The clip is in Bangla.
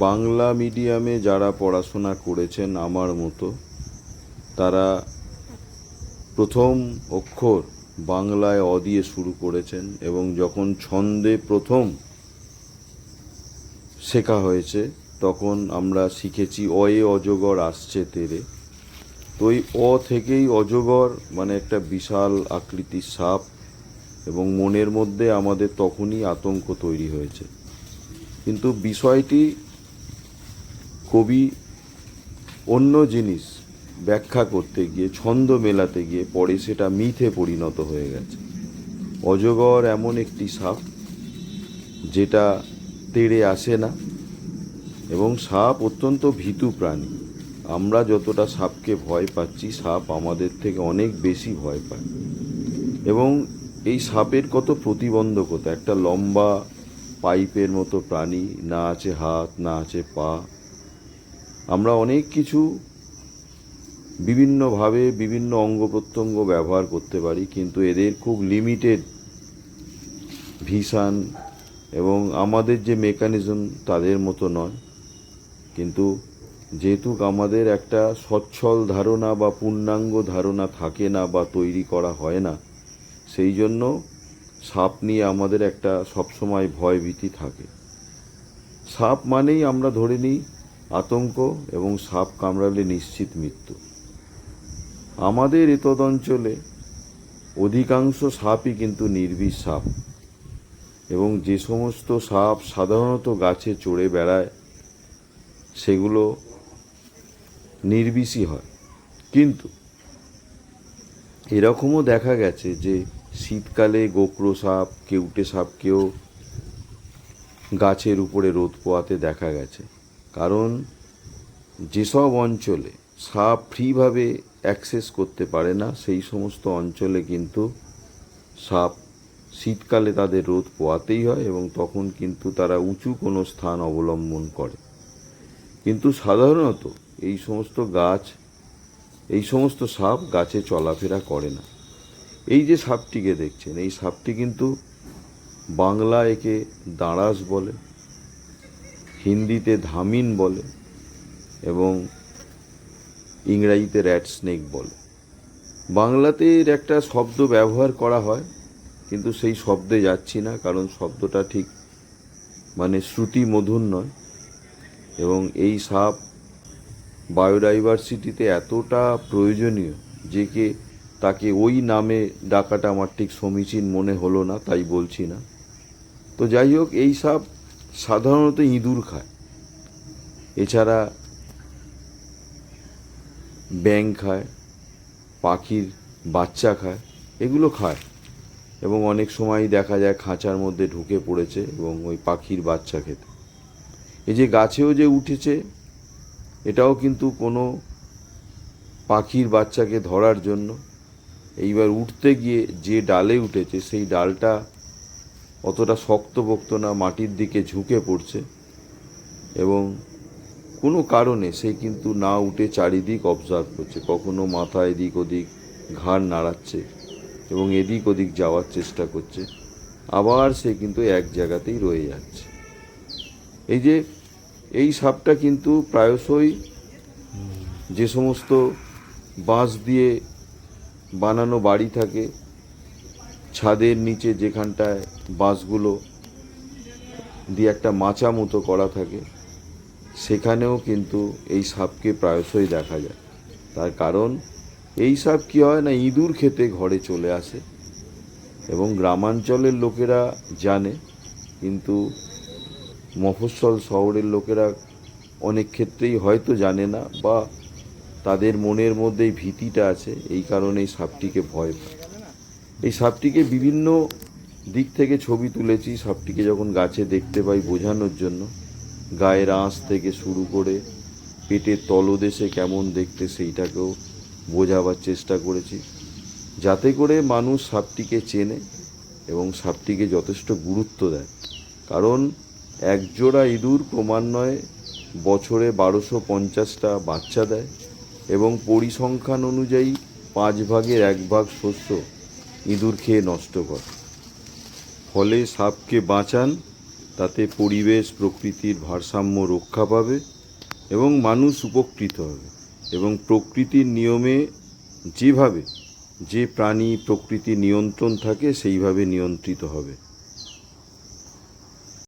বাংলা মিডিয়ামে যারা পড়াশোনা করেছেন আমার মতো, তারা প্রথম অক্ষর বাংলায় অ দিয়ে শুরু করেছেন এবং যখন ছন্দে প্রথম শেখা হয়েছে তখন আমরা শিখেছি অয়ে অজগর আসছে তেরে। তো ওই অ থেকেই অজগর মানে একটা বিশাল আকৃতির সাপ, এবং মনের মধ্যে আমাদের তখনই আতঙ্ক তৈরি হয়েছে। কিন্তু বিষয়টি কবি অন্য জিনিস ব্যাখ্যা করতে গিয়ে, ছন্দ মেলাতে গিয়ে পরে সেটা মিথে পরিণত হয়ে গেছে। অজগর এমন একটি সাপ যেটা তেড়ে আসে না, এবং সাপ অত্যন্ত ভীতু প্রাণী। আমরা যতটা সাপকে ভয় পাচ্ছি, সাপ আমাদের থেকে অনেক বেশি ভয় পায়। এবং এই সাপের কত প্রতিবন্ধকতা, একটা লম্বা পাইপের মতো প্রাণী, না আছে হাত না আছে পা। আমরা অনেক কিছু বিভিন্নভাবে বিভিন্ন অঙ্গ প্রত্যঙ্গ ব্যবহার করতে পারি, কিন্তু এদের খুব লিমিটেড ভিশন এবং আমাদের যে মেকানিজম তাদের মতো নয়। কিন্তু যেহেতু আমাদের একটা সচ্ছল ধারণা বা পূর্ণাঙ্গ ধারণা থাকে না বা তৈরি করা হয় না, সেই জন্য সাপ নিয়ে আমাদের একটা সবসময় ভয় ভীতি থাকে। সাপ মানেই আমরা ধরে নিই আতঙ্ক, এবং সাপ কামড়ালে নিশ্চিত মৃত্যু। আমাদের এতদ অঞ্চলে অধিকাংশ সাপই কিন্তু নির্বিষ সাপ, এবং যে সমস্ত সাপ সাধারণত গাছে চড়ে বেড়ায় সেগুলো নির্বিষই হয়। কিন্তু এরকমও দেখা গেছে যে শীতকালে গোকরো সাপ, কেউটে সাপকেও গাছের উপরে রোদ পোয়াতে দেখা গেছে। কারণ যেসব অঞ্চলে সাপ ফ্রিভাবে অ্যাক্সেস করতে পারে না, সেই সমস্ত অঞ্চলে কিন্তু সাপ শীতকালে তাদের রোদ পোয়াতেই হয়, এবং তখন কিন্তু তারা উঁচু কোনো স্থান অবলম্বন করে। কিন্তু সাধারণত এই সমস্ত সাপ গাছে চলাফেরা করে না। এই যে সাপটিকে দেখছেন, এই সাপটি কিন্তু বাংলা একে দাঁড়াস বলে, হিন্দিতে ধামিন বলে, এবং ইংরাজিতে র্যাট স্নেক বলে। বাংলাতে এর একটা শব্দ ব্যবহার করা হয়, কিন্তু সেই শব্দে যাচ্ছি না, কারণ শব্দটা ঠিক মানে শ্রুতি মধুর নয়। এবং এই সাপ বায়োডাইভার্সিটিতে এতটা প্রয়োজনীয় যে তাকে ওই নামে ডাকাটা আমার ঠিক সমীচীন মনে হলো না, তাই বলছি না। তো যাই হোক, এই সাপ সাধারণত ইঁদুর খায়, এছাড়া ব্যাঙ খায়, পাখির বাচ্চা খায়, এগুলো খায়। এবং অনেক সময় দেখা যায় খাঁচার মধ্যে ঢুকে পড়েছে এবং ওই পাখির বাচ্চা খেতে। এই যে গাছেও যে উঠেছে, এটাও কিন্তু কোনো পাখির বাচ্চাকে ধরার জন্য। এইবার উঠতে গিয়ে যে ডালে উঠেছে সেই ডালটা অতটা শক্তপোক্ত না, মাটির দিকে ঝুঁকে পড়ছে, এবং কোনো কারণে সে কিন্তু না উঠে চারিদিক অবজার্ভ করছে। কখনো মাথা এদিক ওদিক ঘাড় নাড়াচ্ছে এবং এদিক ওদিক যাওয়ার চেষ্টা করছে, আবার সে কিন্তু এক জায়গাতেই রয়ে যাচ্ছে। এই সাপটা কিন্তু প্রায়শই যে সমস্ত বাঁশ দিয়ে বানানো বাড়ি থাকে, ছাদের নিচে যেখানটায় বাঁশগুলো দিয়ে একটা মাচা মতো করা থাকে, সেখানেও কিন্তু এই সাপকে প্রায়শই দেখা যায়। তার কারণ এই সাপ কী হয় না, ইঁদুর খেতে ঘরে চলে আসে, এবং গ্রামাঞ্চলের লোকেরা জানে, কিন্তু মফস্বল শহরের লোকেরা অনেক ক্ষেত্রেই হয়তো জানে না, বা তাদের মনের মধ্যে এই ভীতিটা আছে, এই কারণে এই সাপটিকে ভয় পায়। এই সাপটিকে বিভিন্ন দিক থেকে ছবি তুলেছি। সাপটিকে যখন গাছে দেখতে পাই বোঝানোর জন্য, গায়ের আঁশ থেকে শুরু করে পেটের তলদেশে কেমন দেখতে সেইটাকেও বোঝাবার চেষ্টা করেছি, যাতে করে মানুষ সাপটিকে চেনে এবং সাপটিকে যথেষ্ট গুরুত্ব দেয়। কারণ একজোড়া ইঁদুর ক্রমান্বয়ে বছরে 1250টা বাচ্চা দেয়, এবং পরিসংখ্যান অনুযায়ী 5 ভাগের 1 ভাগ শস্য ইঁদুর খেয়ে নষ্ট করে। ফলে সাপকে বাঁচান তাতে পরিবেশ প্রকৃতির ভারসাম্য রক্ষা পাবে এবং মানুষ উপকৃত হবে এবং প্রকৃতির নিয়মে যেভাবে যে প্রাণী প্রকৃতির নিয়ন্ত্রণ থাকে সেইভাবে নিয়ন্ত্রিত হবে।